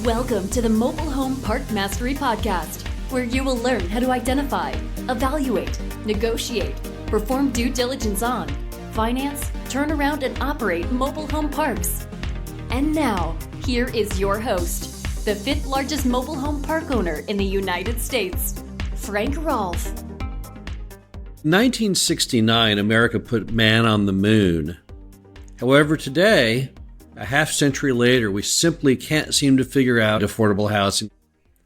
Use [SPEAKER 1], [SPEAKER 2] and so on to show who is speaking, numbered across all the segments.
[SPEAKER 1] Welcome to the Mobile Home Park Mastery Podcast, where you will learn how to identify, evaluate, negotiate, perform due diligence on, finance, turn around, and operate mobile home parks. And now, here is your host, the fifth largest mobile home park owner in the United States, Frank Rolfe.
[SPEAKER 2] 1969, America put man on the moon. However, today, a half century later, we simply can't seem to figure out affordable housing.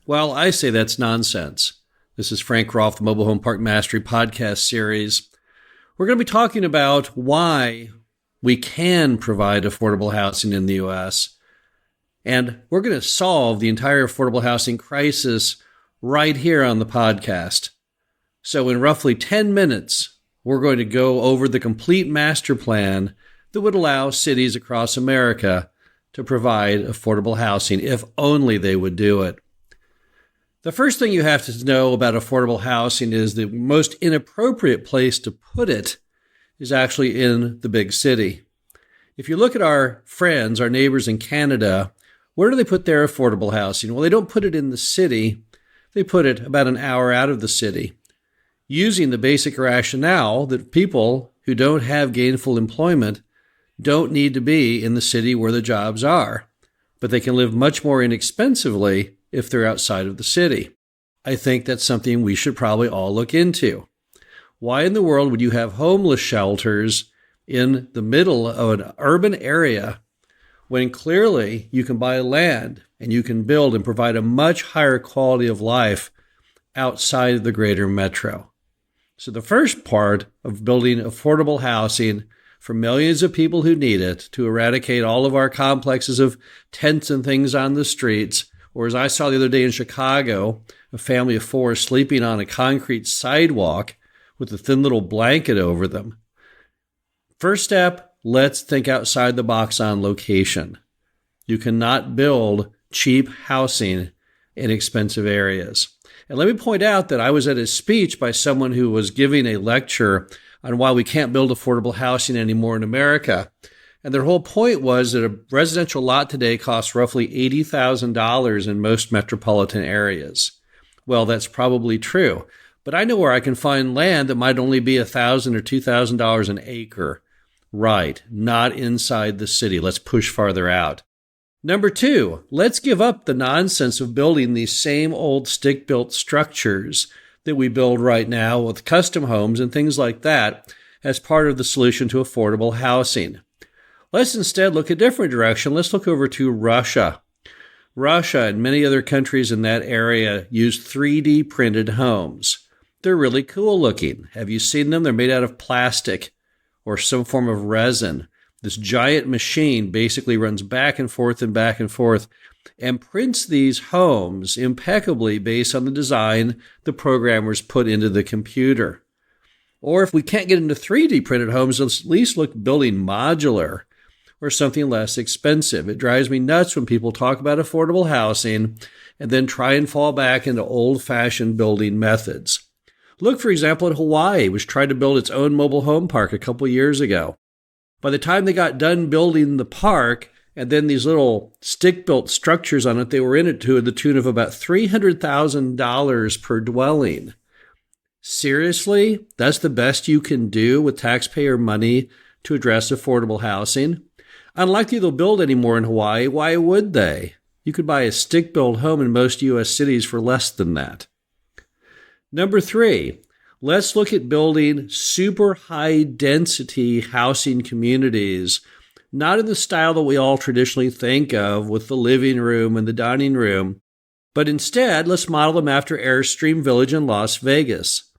[SPEAKER 2] Well, I say that's nonsense. This is Frank Rolfe, the Mobile Home Park Mastery podcast series. We're going to be talking about why we can provide affordable housing in the U.S., and we're going to solve the entire affordable housing crisis right here on the podcast. So in roughly 10 minutes, we're going to go over the complete master plan that would allow cities across America to provide affordable housing if only they would do it. The first thing you have to know about affordable housing is the most inappropriate place to put it is actually in the big city. If you look at our friends, our neighbors in Canada, where do they put their affordable housing? Well, they don't put it in the city. They put it about an hour out of the city, using the basic rationale that people who don't have gainful employment don't need to be in the city where the jobs are, but they can live much more inexpensively if they're outside of the city. I think that's something we should probably all look into. Why in the world would you have homeless shelters in the middle of an urban area when clearly you can buy land and you can build and provide a much higher quality of life outside of the greater metro? So the first part of building affordable housing for millions of people who need it to eradicate all of our complexes of tents and things on the streets, or as I saw the other day in Chicago, a family of four sleeping on a concrete sidewalk with a thin little blanket over them. First step, let's think outside the box on location. You cannot build cheap housing in expensive areas. And let me point out that I was at a speech by someone who was giving a lecture on why we can't build affordable housing anymore in America. And their whole point was that a residential lot today costs roughly $80,000 in most metropolitan areas. Well, that's probably true. But I know where I can find land that might only be $1,000 or $2,000 an acre. Right, not inside the city. Let's push farther out. Number two, let's give up the nonsense of building these same old stick-built structures that we build right now with custom homes and things like that as part of the solution to affordable housing. Let's instead look a different direction. Let's look over to Russia. Russia and many other countries in that area use 3D printed homes. They're really cool looking. Have you seen them? They're made out of plastic or some form of resin. This giant machine basically runs back and forth and prints these homes impeccably based on the design the programmers put into the computer. Or if we can't get into 3D printed homes, let's at least look building modular or something less expensive. It drives me nuts when people talk about affordable housing and then try and fall back into old-fashioned building methods. Look, for example, at Hawaii, which tried to build its own mobile home park a couple years ago. By the time they got done building the park, and then these little stick-built structures on it, they were in it to the tune of about $300,000 per dwelling. Seriously? That's the best you can do with taxpayer money to address affordable housing? Unlikely they'll build any more in Hawaii. Why would they? You could buy a stick-built home in most U.S. cities for less than that. Number three, let's look at building super high-density housing communities, not in the style that we all traditionally think of with the living room and the dining room, but instead, let's model them after Airstream Village in Las Vegas.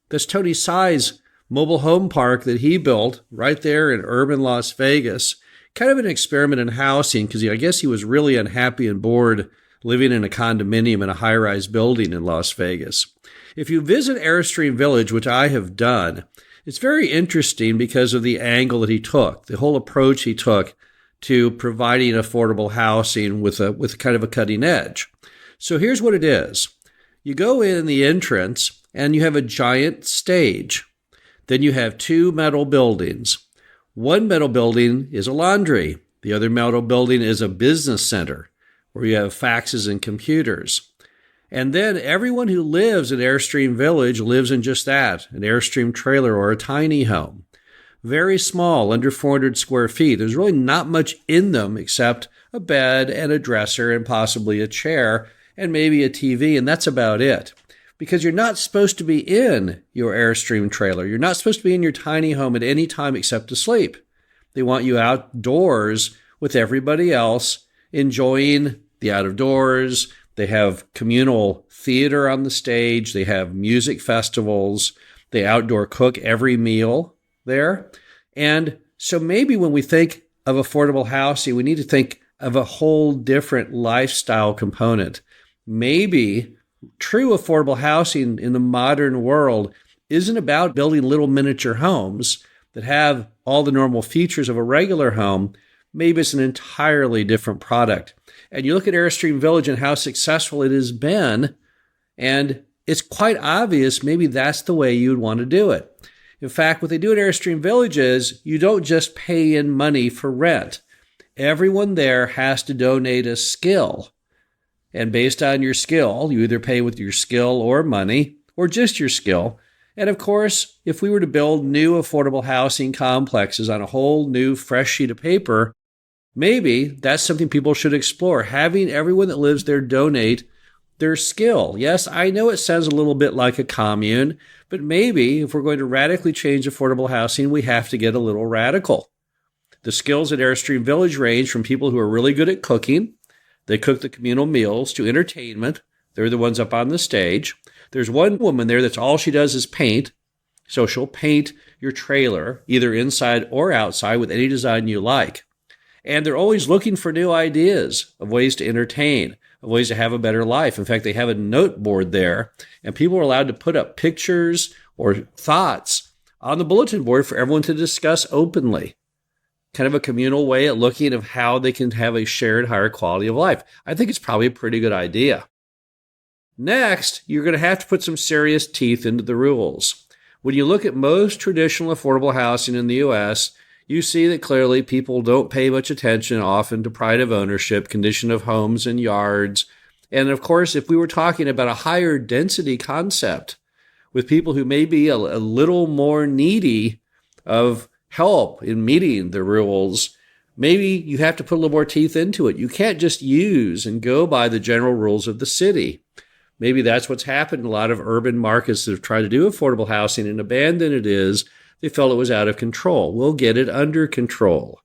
[SPEAKER 2] That's Tony Tsai's mobile home park that he built right there in urban Las Vegas. Kind of an experiment in housing because I guess he was really unhappy and bored living in a condominium in a high-rise building in Las Vegas. If you visit Airstream Village, which I have done, it's very interesting because of the angle that he took, the whole approach he took to providing affordable housing with kind of a cutting edge. So here's what it is. You go in the entrance and you have a giant stage. Then you have two metal buildings. One metal building is a laundry. The other metal building is a business center where you have faxes and computers. And then everyone who lives at Airstream Village lives in just that, an Airstream trailer or a tiny home. Very small, under 400 square feet. There's really not much in them except a bed and a dresser and possibly a chair and maybe a TV, and that's about it. Because you're not supposed to be in your Airstream trailer. You're not supposed to be in your tiny home at any time except to sleep. They want you outdoors with everybody else, enjoying the out of doors. They have communal theater on the stage. They have music festivals. They outdoor cook every meal there. And so maybe when we think of affordable housing, we need to think of a whole different lifestyle component. Maybe true affordable housing in the modern world isn't about building little miniature homes that have all the normal features of a regular home. Maybe it's an entirely different product. And you look at Airstream Village and how successful it has been, and it's quite obvious maybe that's the way you'd want to do it. In fact, what they do at Airstream Village is you don't just pay in money for rent. Everyone there has to donate a skill. And based on your skill, you either pay with your skill or money, or just your skill. And of course, if we were to build new affordable housing complexes on a whole new fresh sheet of paper, maybe that's something people should explore, having everyone that lives there donate their skill. Yes, I know it sounds a little bit like a commune, but maybe if we're going to radically change affordable housing, we have to get a little radical. The skills at Airstream Village range from people who are really good at cooking, they cook the communal meals, to entertainment. They're the ones up on the stage. There's one woman there that's all she does is paint. So she'll paint your trailer, either inside or outside, with any design you like. And they're always looking for new ideas of ways to entertain, of ways to have a better life. In fact, they have a note board there, and people are allowed to put up pictures or thoughts on the bulletin board for everyone to discuss openly. Kind of a communal way at looking at how they can have a shared higher quality of life. I think it's probably a pretty good idea. Next, you're going to have to put some serious teeth into the rules. When you look at most traditional affordable housing in the U.S., you see that clearly people don't pay much attention often to pride of ownership, condition of homes and yards. And of course, if we were talking about a higher density concept with people who may be a little more needy of help in meeting the rules, maybe you have to put a little more teeth into it. You can't just use and go by the general rules of the city. Maybe that's what's happened in a lot of urban markets that have tried to do affordable housing and abandoned it is they felt it was out of control. We'll get it under control.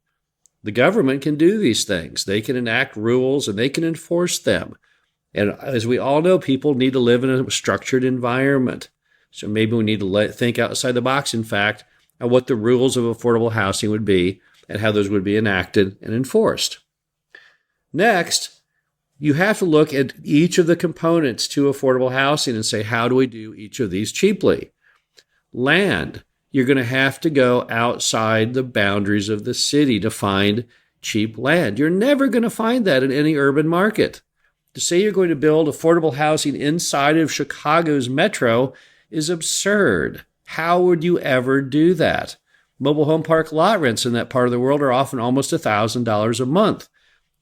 [SPEAKER 2] The government can do these things. They can enact rules and they can enforce them. And as we all know, people need to live in a structured environment. So maybe we need to think outside the box, in fact, on what the rules of affordable housing would be and how those would be enacted and enforced. Next, you have to look at each of the components to affordable housing and say, how do we do each of these cheaply? Land. You're going to have to go outside the boundaries of the city to find cheap land. You're never going to find that in any urban market. To say you're going to build affordable housing inside of Chicago's metro is absurd. How would you ever do that? Mobile home park lot rents in that part of the world are often almost $1,000 a month.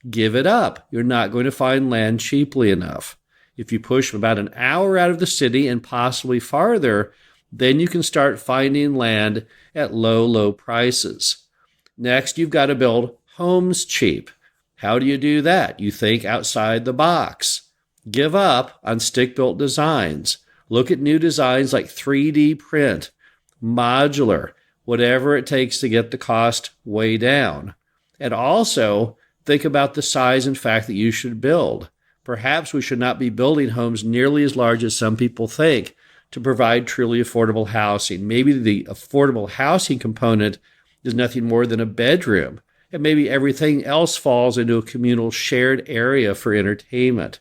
[SPEAKER 2] Give it up. You're not going to find land cheaply enough. If you push about an hour out of the city and possibly farther, then you can start finding land at low, low prices. Next, you've got to build homes cheap. How do you do that? You think outside the box. Give up on stick-built designs. Look at new designs like 3D print, modular, whatever it takes to get the cost way down. And also, think about the size and fact that you should build. Perhaps we should not be building homes nearly as large as some people think to provide truly affordable housing. Maybe the affordable housing component is nothing more than a bedroom, and maybe everything else falls into a communal shared area for entertainment.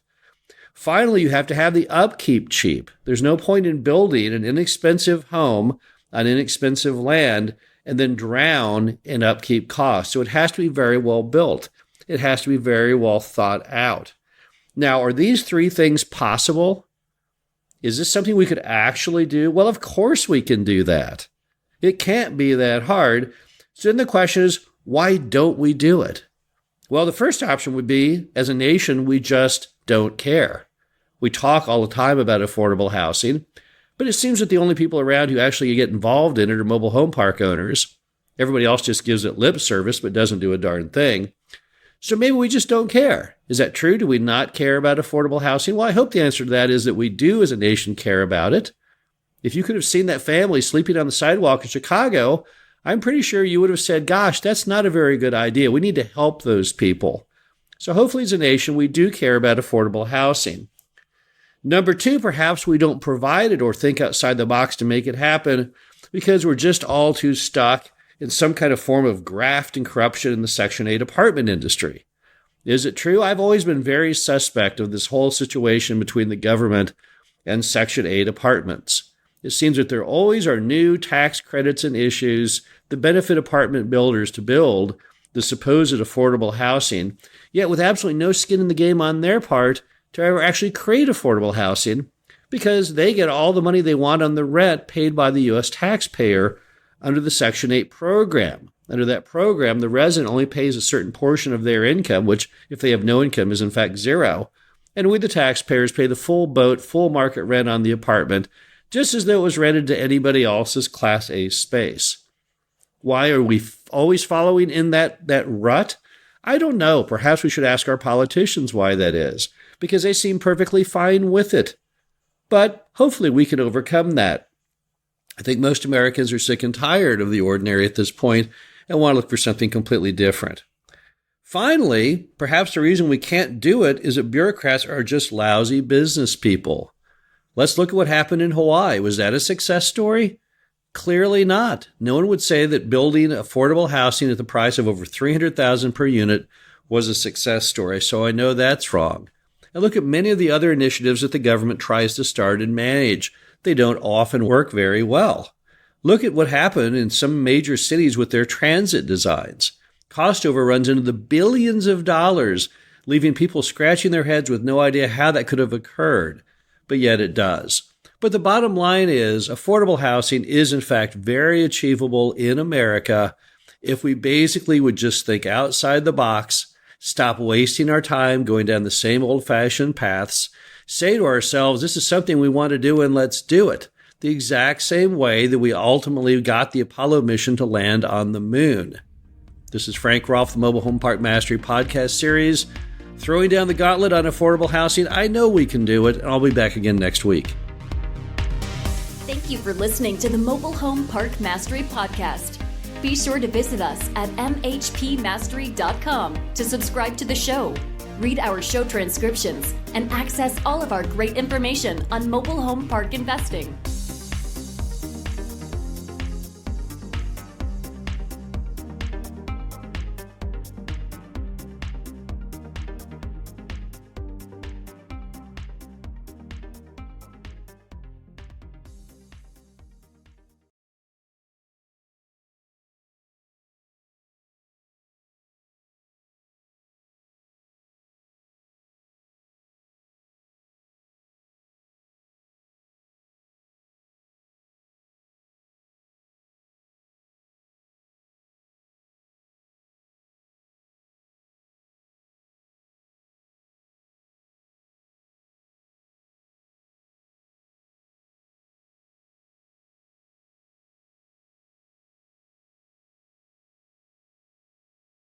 [SPEAKER 2] Finally, you have to have the upkeep cheap. There's no point in building an inexpensive home on inexpensive land and then drown in upkeep costs. So it has to be very well built. It has to be very well thought out. Now, are these three things possible? Is this something we could actually do? Well, of course we can do that. It can't be that hard. So then the question is, why don't we do it? Well, the first option would be, as a nation, we just don't care. We talk all the time about affordable housing, but it seems that the only people around who actually get involved in it are mobile home park owners. Everybody else just gives it lip service but doesn't do a darn thing. So maybe we just don't care. Is that true? Do we not care about affordable housing? Well, I hope the answer to that is that we do as a nation care about it. If you could have seen that family sleeping on the sidewalk in Chicago, I'm pretty sure you would have said, gosh, that's not a very good idea. We need to help those people. So hopefully as a nation, we do care about affordable housing. Number two, perhaps we don't provide it or think outside the box to make it happen because we're just all too stuck in some kind of form of graft and corruption in the Section 8 apartment industry. Is it true? I've always been very suspect of this whole situation between the government and Section 8 apartments. It seems that there always are new tax credits and issues that benefit apartment builders to build the supposed affordable housing, yet with absolutely no skin in the game on their part to ever actually create affordable housing because they get all the money they want on the rent paid by the U.S. taxpayer under the Section 8 program. Under that program, the resident only pays a certain portion of their income, which, if they have no income, is in fact zero. And we, the taxpayers, pay the full boat, full market rent on the apartment, just as though it was rented to anybody else's Class A space. Why are we always following in that rut? I don't know. Perhaps we should ask our politicians why that is, because they seem perfectly fine with it. But hopefully we can overcome that. I think most Americans are sick and tired of the ordinary at this point and want to look for something completely different. Finally, perhaps the reason we can't do it is that bureaucrats are just lousy business people. Let's look at what happened in Hawaii. Was that a success story? Clearly not. No one would say that building affordable housing at the price of over $300,000 per unit was a success story, so I know that's wrong. And look at many of the other initiatives that the government tries to start and manage. They don't often work very well. Look at what happened in some major cities with their transit designs. Cost overruns into the billions of dollars, leaving people scratching their heads with no idea how that could have occurred. But yet it does. But the bottom line is affordable housing is in fact very achievable in America if we basically would just think outside the box, stop wasting our time going down the same old-fashioned paths, say to ourselves, this is something we want to do and let's do it. The exact same way that we ultimately got the Apollo mission to land on the moon. This is Frank Rolfe, the Mobile Home Park Mastery podcast series. Throwing down the gauntlet on affordable housing. I know we can do it, and I'll be back again next week.
[SPEAKER 1] Thank you for listening to the Mobile Home Park Mastery podcast. Be sure to visit us at mhpmastery.com to subscribe to the show, read our show transcriptions, and access all of our great information on mobile home park investing.